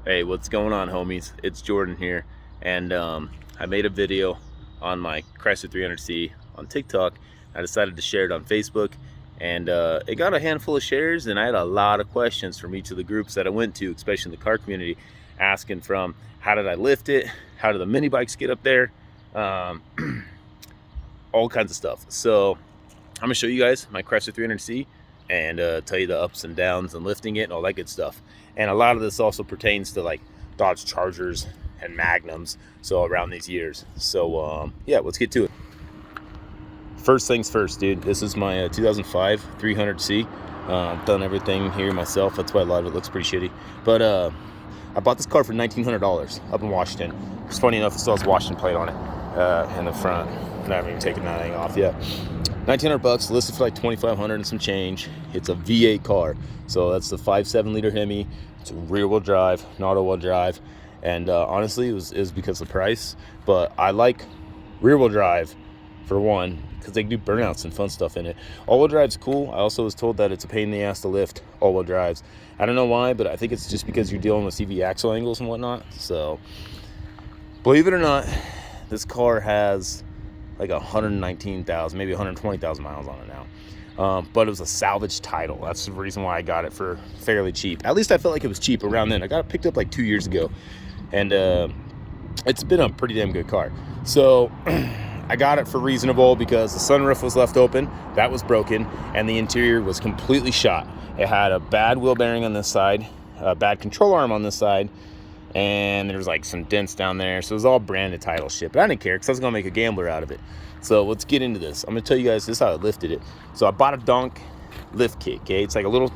Hey, what's going on, homies? It's Jordan here, and I made a video on my Chrysler 300C on TikTok. I decided to share it on Facebook, and it got a handful of shares, and I had a lot of questions from each of the groups that I went to, especially in the car community, asking from how did I lift it, how did the mini bikes get up there, all kinds of stuff. So I'm gonna show you guys my Chrysler 300C and tell you the ups and downs and lifting it and all that good stuff. And a lot of this also pertains to like Dodge Chargers and Magnums, so around these years. So yeah, let's get to it. First things first, dude. This is my 2005 300C. I've done everything here myself. That's why a lot of it looks pretty shitty. But I bought this car for $1,900 up in Washington. It's funny enough, it still has Washington plate on it in the front. And I haven't even taken that thing off yet. $1,900, listed for like $2,500 and some change. It's a V8 car, so that's the 5.7 liter Hemi. It's a rear-wheel drive, not all-wheel drive, and honestly, it was because of the price. But I like rear-wheel drive for one, because they do burnouts and fun stuff in it. All-wheel drive's cool. I also was told that it's a pain in the ass to lift all-wheel drives. I don't know why, but I think it's just because you're dealing with CV axle angles and whatnot. So, believe it or not, this car has like 119,000, maybe 120,000 miles on it now. But it was a salvage title. That's the reason why I got it for fairly cheap. At least I felt like it was cheap around then. I got it picked up like 2 years ago, and it's been a pretty damn good car. So I got it for reasonable because the sunroof was left open, that was broken, and the interior was completely shot. It had a bad wheel bearing on this side, a bad control arm on this side, and there was like some dents down there. So it was all branded title shit, but I didn't care because I was gonna make a gambler out of it. So let's get into this. I'm gonna tell you guys this is how I lifted it. So I bought a donk lift kit. Okay, it's like a little,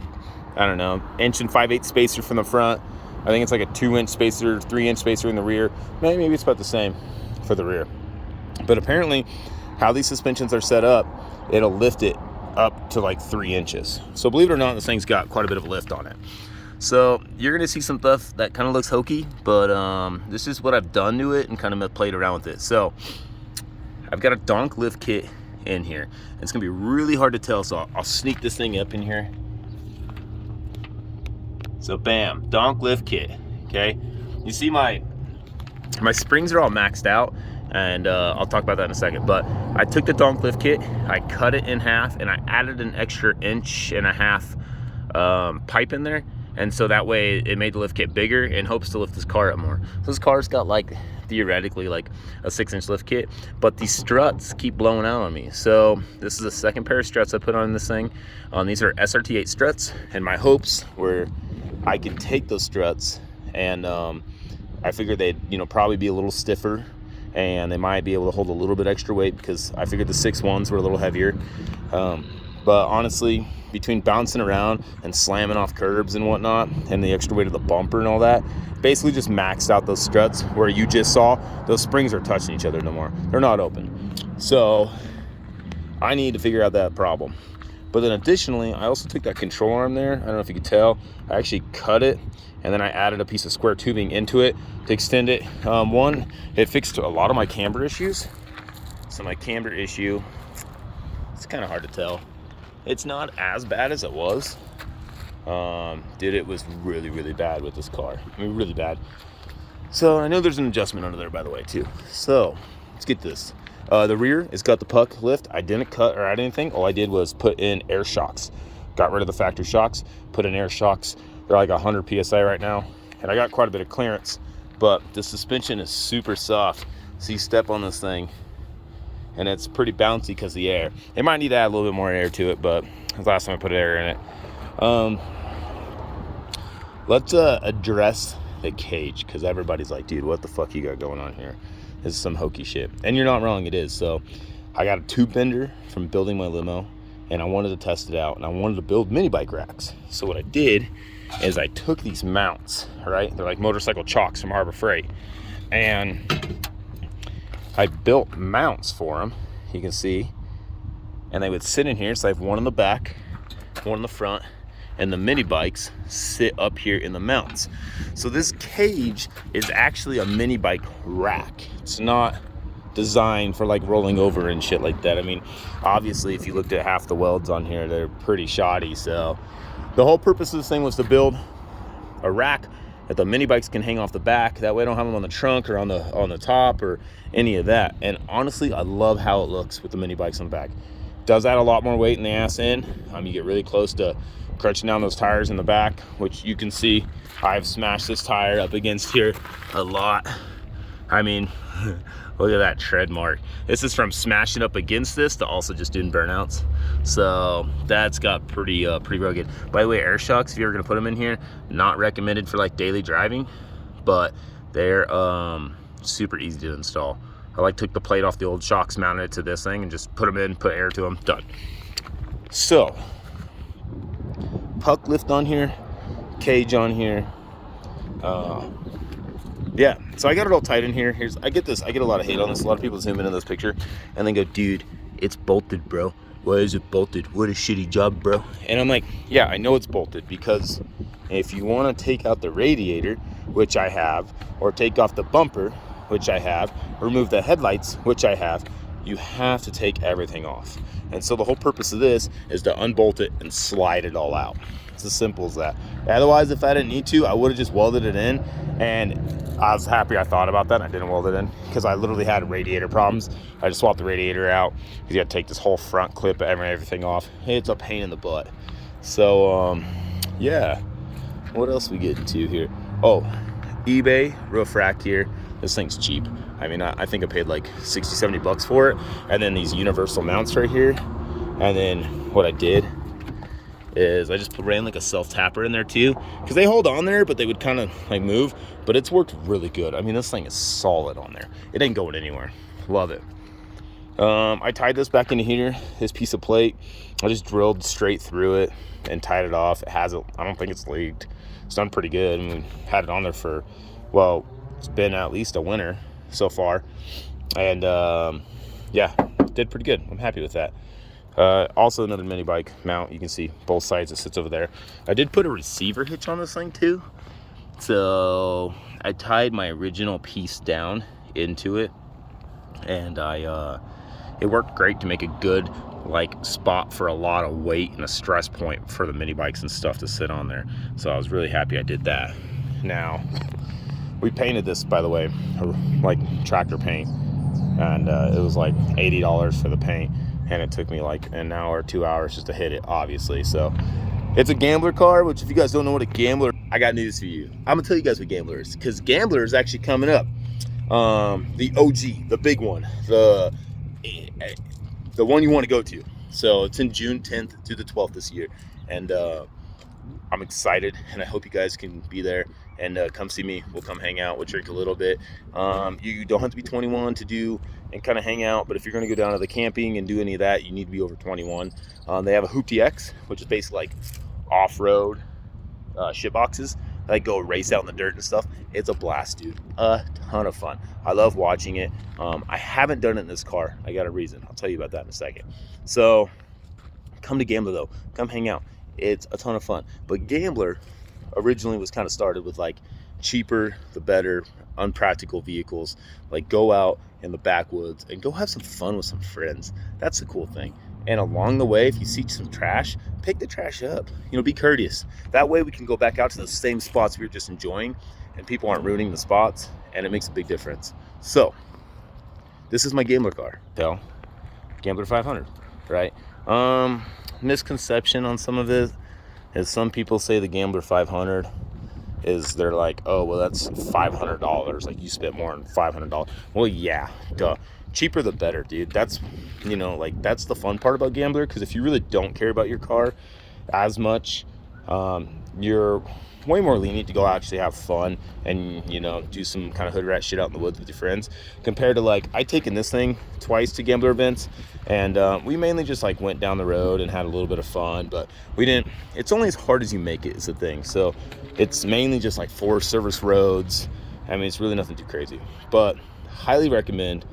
I don't know, 1 5/8 spacer from the front. I think it's like a 2-inch spacer, 3-inch spacer in the rear. Maybe it's about the same for the rear. But apparently how these suspensions are set up, it'll lift it up to like 3 inches. So believe it or not, this thing's got quite a bit of lift on it. So you're gonna see some stuff that kind of looks hokey, but this is what I've done to it and kind of played around with it. So I've got a donk lift kit in here. It's gonna be really hard to tell, so I'll sneak this thing up in here. So bam, donk lift kit. Okay, you see my springs are all maxed out, and I'll talk about that in a second. But I took the donk lift kit, I cut it in half, and I added an extra 1.5 inch pipe in there. And so that way it made the lift kit bigger in hopes to lift this car up more. So this car's got like theoretically like a 6-inch lift kit, but these struts keep blowing out on me. So this is the second pair of struts I put on this thing. These are SRT8 struts, and my hopes were I could take those struts and I figured they'd probably be a little stiffer, and they might be able to hold a little bit extra weight because I figured the 6.1s were a little heavier. But honestly, between bouncing around and slamming off curbs and whatnot, and the extra weight of the bumper and all that, basically just maxed out those struts. Where you just saw those springs are touching each other no more. They're not open. So I need to figure out that problem. But then additionally, I also took that control arm there. I don't know if you could tell. I actually cut it, and then I added a piece of square tubing into it to extend it. It fixed a lot of my camber issues. So my camber issue, it's kind of hard to tell. It's not as bad as it was. Dude, it was really, really bad with this car. I mean, really bad. So I know there's an adjustment under there, by the way, too. So let's get this. The rear, it's got the puck lift. I didn't cut or add anything. All I did was put in air shocks. Got rid of the factory shocks, put in air shocks. They're like 100 PSI right now. And I got quite a bit of clearance, but the suspension is super soft. So you step on this thing, and it's pretty bouncy because of the air. It might need to add a little bit more air to it, but the last time I put air in it. Let's address the cage, because everybody's like, dude, what the fuck you got going on here? This is some hokey shit. And you're not wrong, it is. So I got a tube bender from building my limo, and I wanted to test it out, and I wanted to build mini bike racks. So what I did is I took these mounts, right? They're like motorcycle chocks from Harbor Freight, and I built mounts for them, you can see, and they would sit in here. So I have one in the back, one in the front, and the mini bikes sit up here in the mounts. So this cage is actually a mini bike rack. It's not designed for like rolling over and shit like that. I mean, obviously if you looked at half the welds on here, they're pretty shoddy. So the whole purpose of this thing was to build a rack that the mini bikes can hang off the back. That way I don't have them on the trunk or on the top or any of that. And honestly, I love how it looks with the mini bikes on the back. Does add a lot more weight in the ass end. You get really close to crunching down those tires in the back, which you can see I've smashed this tire up against here a lot. I mean, look at that tread mark. This is from smashing up against this to also just doing burnouts. So that's got pretty rugged. By the way, air shocks, if you're gonna put them in here, not recommended for like daily driving, but they're super easy to install. I took the plate off the old shocks, mounted it to this thing, and just put them in, put air to them, done. So, puck lift on here, cage on here. Yeah, so I got it all tight in here. I get a lot of hate on this. A lot of people zoom in on this picture and then go, dude, it's bolted, bro. Why is it bolted? What a shitty job, bro. And I'm like, yeah, I know it's bolted, because if you want to take out the radiator, which I have, or take off the bumper, which I have, remove the headlights, which I have, you have to take everything off. And so the whole purpose of this is to unbolt it and slide it all out. It's as simple as that. Otherwise, if I didn't need to, I would have just welded it in, and I was happy I thought about that and I didn't weld it in, because I literally had radiator problems. I just swapped the radiator out, because you got to take this whole front clip and everything off. It's a pain in the butt. So yeah, what else we get into here? Oh, eBay roof rack here. This thing's cheap. I mean, I think I paid like 60-70 bucks for it. And then these universal mounts right here. And then what I did is I just ran like a self tapper in there too, because they hold on there, but they would kind of like move. But it's worked really good. I mean, this thing is solid on there. It ain't going anywhere. Love it. I tied this back into here, this piece of plate. I just drilled straight through it and tied it off. It has it. I don't think it's leaked. It's done pretty good. I mean, had it on there for, well, it's been at least a winter so far. And yeah, did pretty good. I'm happy with that. Also another mini bike mount. You can see both sides. It sits over there. I did put a receiver hitch on this thing too. So I tied my original piece down into it, and it worked great to make a good like spot for a lot of weight and a stress point for the mini bikes and stuff to sit on there. So I was really happy I did that. Now, we painted this, by the way, like tractor paint, and it was like $80 for the paint, and it took me like an hour, 2 hours just to hit it, obviously. So it's a Gambler car, which if you guys don't know what a Gambler, I got news for you. I'm gonna tell you guys what Gambler is, because Gambler is actually coming up. The OG, the big one, the one you want to go to. So it's in June 10th to the 12th this year, and I'm excited, and I hope you guys can be there and come see me. We'll come hang out. We'll drink a little bit. You don't have to be 21 to do and kind of hang out, but if you're going to go down to the camping and do any of that, you need to be over 21. They have a Hoopty X, which is basically like off-road shit boxes. Like go race out in the dirt and stuff. It's a blast, dude. A ton of fun. I love watching it. I haven't done it in this car. I got a reason. I'll tell you about that in a second. So come to Gambler though. Come hang out. It's a ton of fun. But Gambler originally was kind of started with like cheaper the better, unpractical vehicles. Like go out in the backwoods and go have some fun with some friends. That's the cool thing. And along the way, if you see some trash, pick the trash up. You know, be courteous. That way we can go back out to those same spots we were just enjoying, and people aren't ruining the spots, and it makes a big difference. So, this is my Gambler car, Gambler 500, right? Misconception on some of it is some people say the Gambler 500 is, they're like, oh, well, that's $500. Like, you spent more than $500. Well, yeah, duh. Cheaper the better, dude. That's, you know, like, that's the fun part about Gambler, because if you really don't care about your car as much, you're way more lenient to go actually have fun and, you know, do some kind of hood rat shit out in the woods with your friends, compared to like, I taken this thing twice to Gambler events, and we mainly just like went down the road and had a little bit of fun, but we didn't, it's only as hard as you make it is the thing. So it's mainly just like 4 service roads. I mean, it's really nothing too crazy, but highly recommend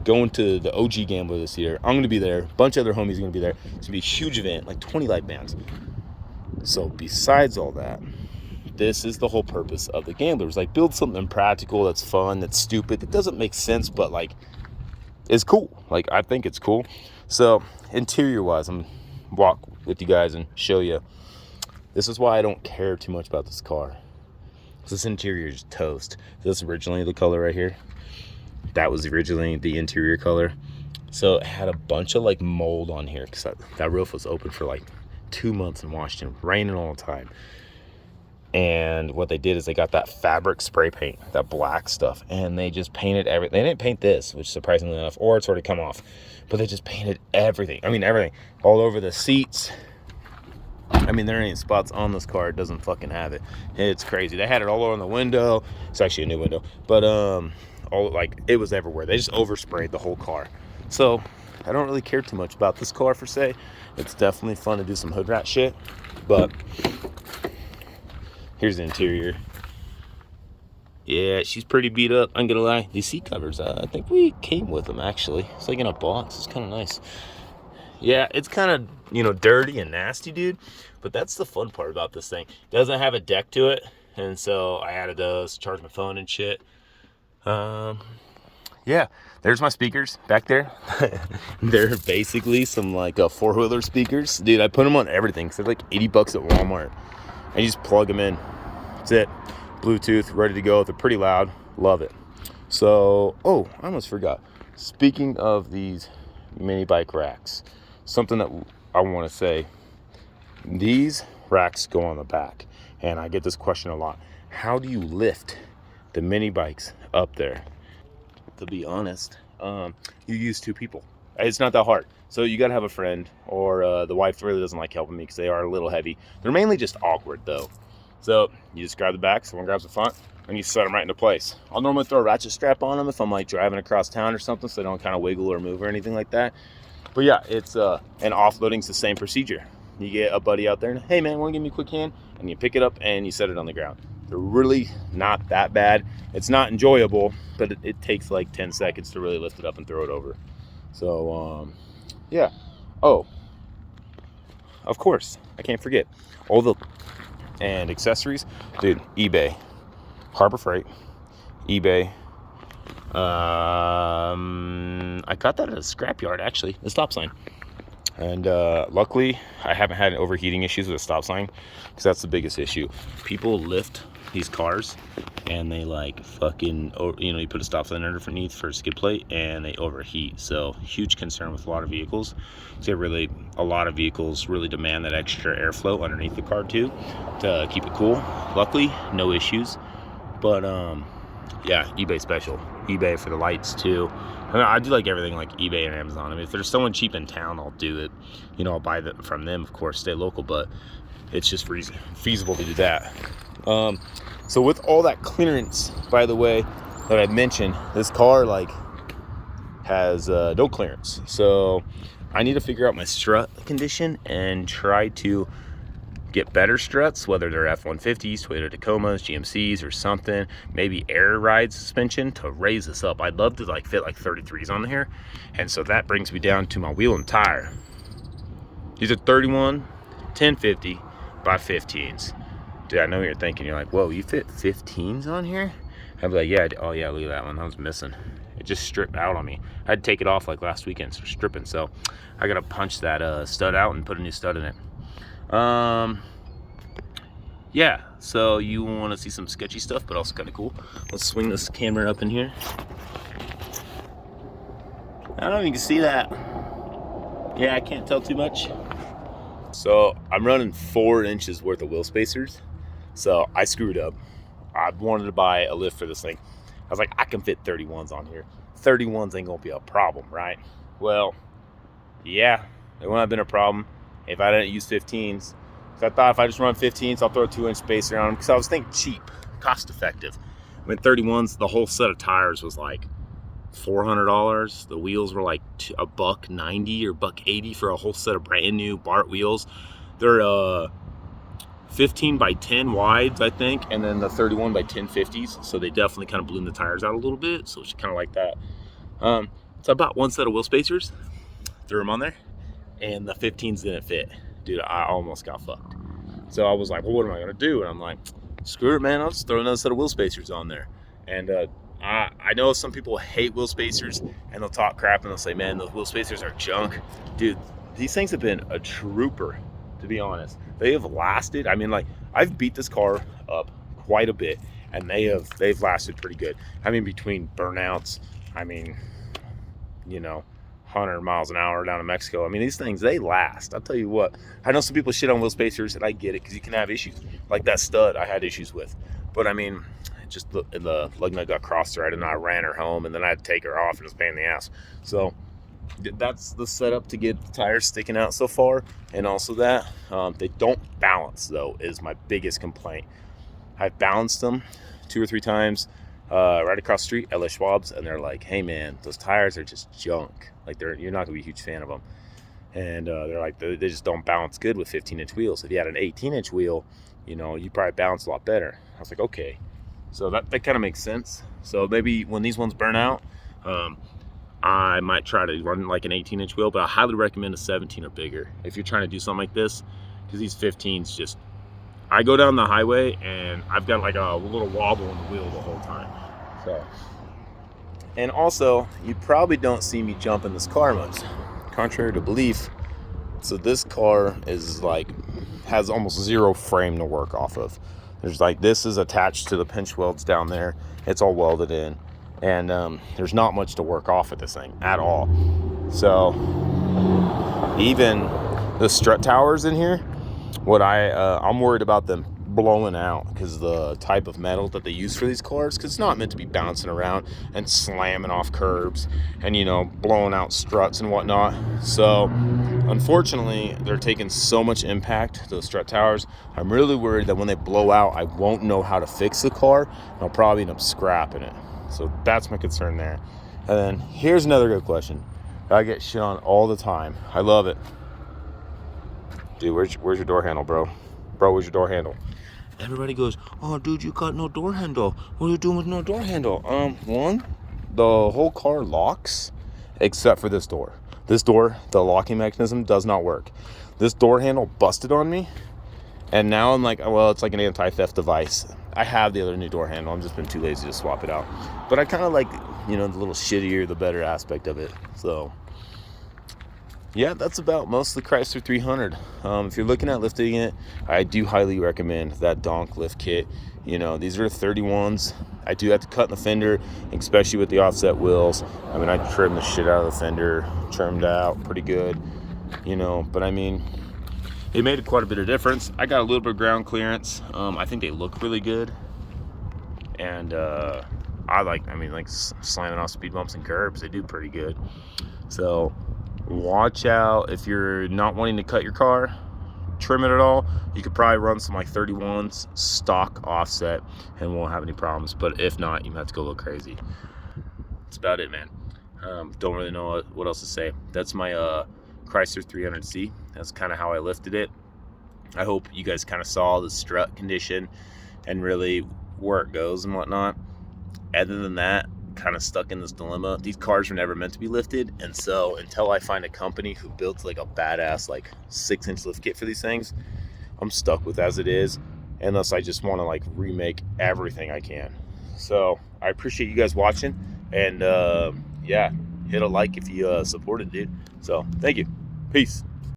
going to the OG Gambler this year. I'm going to be there. A bunch of other homies are going to be there. It's going to be a huge event, like 20 live bands. So besides all that, this is the whole purpose of the Gambler. It's like build something practical that's fun, that's stupid, that doesn't make sense, but like is cool. Like, I think it's cool. So interior wise, I'm going to walk with you guys and show you. This is why I don't care too much about this car. This interior is toast. This is originally the color right here. That was originally the interior color. So it had a bunch of like mold on here because that roof was open for like 2 months in Washington, raining all the time. And what they did is they got that fabric spray paint, that black stuff, and they just painted everything. They didn't paint this, which surprisingly enough, or it's already come off, but they just painted everything. I mean, everything, all over the seats. I mean, there ain't spots on this car it doesn't fucking have it. It's crazy. They had it all over the window. It's actually a new window, but all like it was everywhere. They just oversprayed the whole car. So I don't really care too much about this car per se. It's definitely fun to do some hood rat shit, but here's the interior. Yeah, she's pretty beat up, I'm gonna lie. These seat covers, I think we came with them actually. It's like in a box. It's kind of nice. Yeah, it's kind of, you know, dirty and nasty, dude, but that's the fun part about this thing. It doesn't have a deck to it, and so I added those to charge my phone and shit. Yeah, there's my speakers back there. They're basically some like four-wheeler speakers, dude. I put them on everything because they're like 80 bucks at Walmart. I just plug them in. That's it. Bluetooth, ready to go. They're pretty loud. Love it. So, oh, I almost forgot. Speaking of these mini bike racks, something that I want to say, these racks go on the back, and I get this question a lot. How do you lift the mini bikes up there? To be honest, you use 2 people. It's not that hard. So you gotta have a friend, or the wife really doesn't like helping me because they are a little heavy. They're mainly just awkward though. So you just grab the back, someone grabs the front, and you set them right into place. I'll normally throw a ratchet strap on them if I'm like driving across town or something, so they don't kind of wiggle or move or anything like that. But yeah, it's and offloading's the same procedure. You get a buddy out there and, hey man, wanna give me a quick hand? And you pick it up and you set it on the ground. They're really not that bad. It's not enjoyable, but it takes like 10 seconds to really lift it up and throw it over. So yeah. Oh, of course, I can't forget all the and accessories, dude. eBay, Harbor Freight, eBay. I got that at a scrapyard actually, the stop sign. And luckily I haven't had overheating issues with a stop sign, because that's the biggest issue. People lift these cars and they like fucking, you know, you put a stop sign underneath for a skid plate and they overheat. So huge concern with a lot of vehicles. So really, a lot of vehicles really demand that extra airflow underneath the car too, to keep it cool. Luckily, no issues. But yeah, eBay special. eBay for the lights too. I do like everything like eBay and Amazon. I mean, if there's someone cheap in town, I'll do it. You know, I'll buy them from them, of course, stay local, but it's just feasible to do that. So with all that clearance, by the way, that I mentioned, this car like has no clearance. So I need to figure out my strut condition and try to get better struts, whether they're F-150s, Toyota Tacomas, GMCs, or something. Maybe air ride suspension to raise this up. I'd love to like fit like 33s on here. And so that brings me down to my wheel and tire. These are 31 1050 by 15s. Dude, I know what you're thinking. You're like, whoa, you fit 15s on here? I'd be like, yeah. Oh yeah, look at that one. That was missing. It just stripped out on me. I had to take it off like last weekend for stripping. So I gotta punch that stud out and put a new stud in it. Yeah, so you want to see some sketchy stuff, but also kind of cool. Let's swing this camera up in here. I don't know if you can see that. Yeah, I can't tell too much. So I'm running 4 inches worth of wheel spacers. So I screwed up. I wanted to buy a lift for this thing. I was like, I can fit 31s on here. 31s ain't gonna be a problem, right? Well, yeah, it wouldn't have been a problem if I didn't use 15s. So I thought if I just run 15s, I'll throw a 2-inch spacer on them, because I was thinking cheap, cost effective. I mean, 31s, the whole set of tires was like $400. The wheels were like $190 or $180 for a whole set of brand new Bart wheels. They're 15 by 10 wides, I think, and then the 31 by 10 50s. So they definitely kind of ballooned the tires out a little bit. So it's kind of like that. So I bought one set of wheel spacers, threw them on there, and the 15s didn't fit. Dude, I almost got fucked. So I was like, well, what am I gonna do? And I'm like, screw it, man, I'll just throw another set of wheel spacers on there. And I know some people hate wheel spacers and they'll talk crap and they'll say, man, those wheel spacers are junk. Dude, these things have been a trooper, to be honest. They have lasted. I mean, like, I've beat this car up quite a bit, and they've lasted pretty good. I mean, between burnouts, I mean, you know, 100 miles an hour down to Mexico. I mean, these things, they last. I'll tell you what. I know some people shit on wheel spacers, and I get it, because you can have issues. Like that stud I had issues with. But I mean, just the lug nut got crossed right, and I ran her home, and then I had to take her off, and it was a pain in the ass. So that's the setup to get the tires sticking out so far. And also that they don't balance, though, is my biggest complaint. I've balanced them 2 or 3 times right across the street at Les Schwab's, and they're like, hey man, those tires are just junk. Like, you're not gonna be a huge fan of them. And they're like, they just don't balance good with 15-inch wheels. If you had an 18-inch wheel, you know, you probably balance a lot better. I was like, okay. So that kind of makes sense. So maybe when these ones burn out, I might try to run like an 18-inch wheel, but I highly recommend a 17 or bigger if you're trying to do something like this, because these 15s just, I go down the highway and I've got like a little wobble in the wheel the whole time. So, and also, you probably don't see me jump in this car much, contrary to belief. So this car is like, has almost zero frame to work off of. There's like, this is attached to the pinch welds down there. It's all welded in. And there's not much to work off of this thing at all. So even the strut towers in here, I'm worried about them blowing out, because the type of metal that they use for these cars, because it's not meant to be bouncing around and slamming off curbs and, you know, blowing out struts and whatnot. So unfortunately, they're taking so much impact, those strut towers. I'm really worried that when they blow out, I won't know how to fix the car, and I'll probably end up scrapping it. So that's my concern there. And then here's another good question. I get shit on all the time. I love it. Dude, where's your door handle, bro? Bro, where's your door handle? Everybody goes, oh, dude, you got no door handle. What are you doing with no door handle? One, the whole car locks except for this door. This door, the locking mechanism does not work. This door handle busted on me, and now I'm like, well, it's like an anti-theft device. I have the other new door handle. I've just been too lazy to swap it out. But I kind of like, you know, the little shittier, the better aspect of it. So yeah, that's about most of the Chrysler 300. If you're looking at lifting it, I do highly recommend that donk lift kit. You know, these are 31s. I do have to cut in the fender, especially with the offset wheels. I mean, I trimmed the shit out of the fender, trimmed out pretty good, you know, but I mean, it made quite a bit of difference. I got a little bit of ground clearance. I think they look really good. And I like slamming off speed bumps and curbs. They do pretty good. So watch out if you're not wanting to cut your car, trim it at all. You could probably run some like 31s stock offset and won't have any problems. But if not, you might have to go a little crazy. That's about it, man. Don't really know what else to say. That's my Chrysler 300C. That's kind of how I lifted it. I hope you guys kind of saw the strut condition and really where it goes and whatnot. Other than that, kind of stuck in this dilemma. These cars were never meant to be lifted, and so until I find a company who builds like a badass like 6-inch lift kit for these things, I'm stuck with as it is, unless I just want to like remake everything I can. So I appreciate you guys watching, and yeah, hit a like if you support it, dude. So thank you. Peace.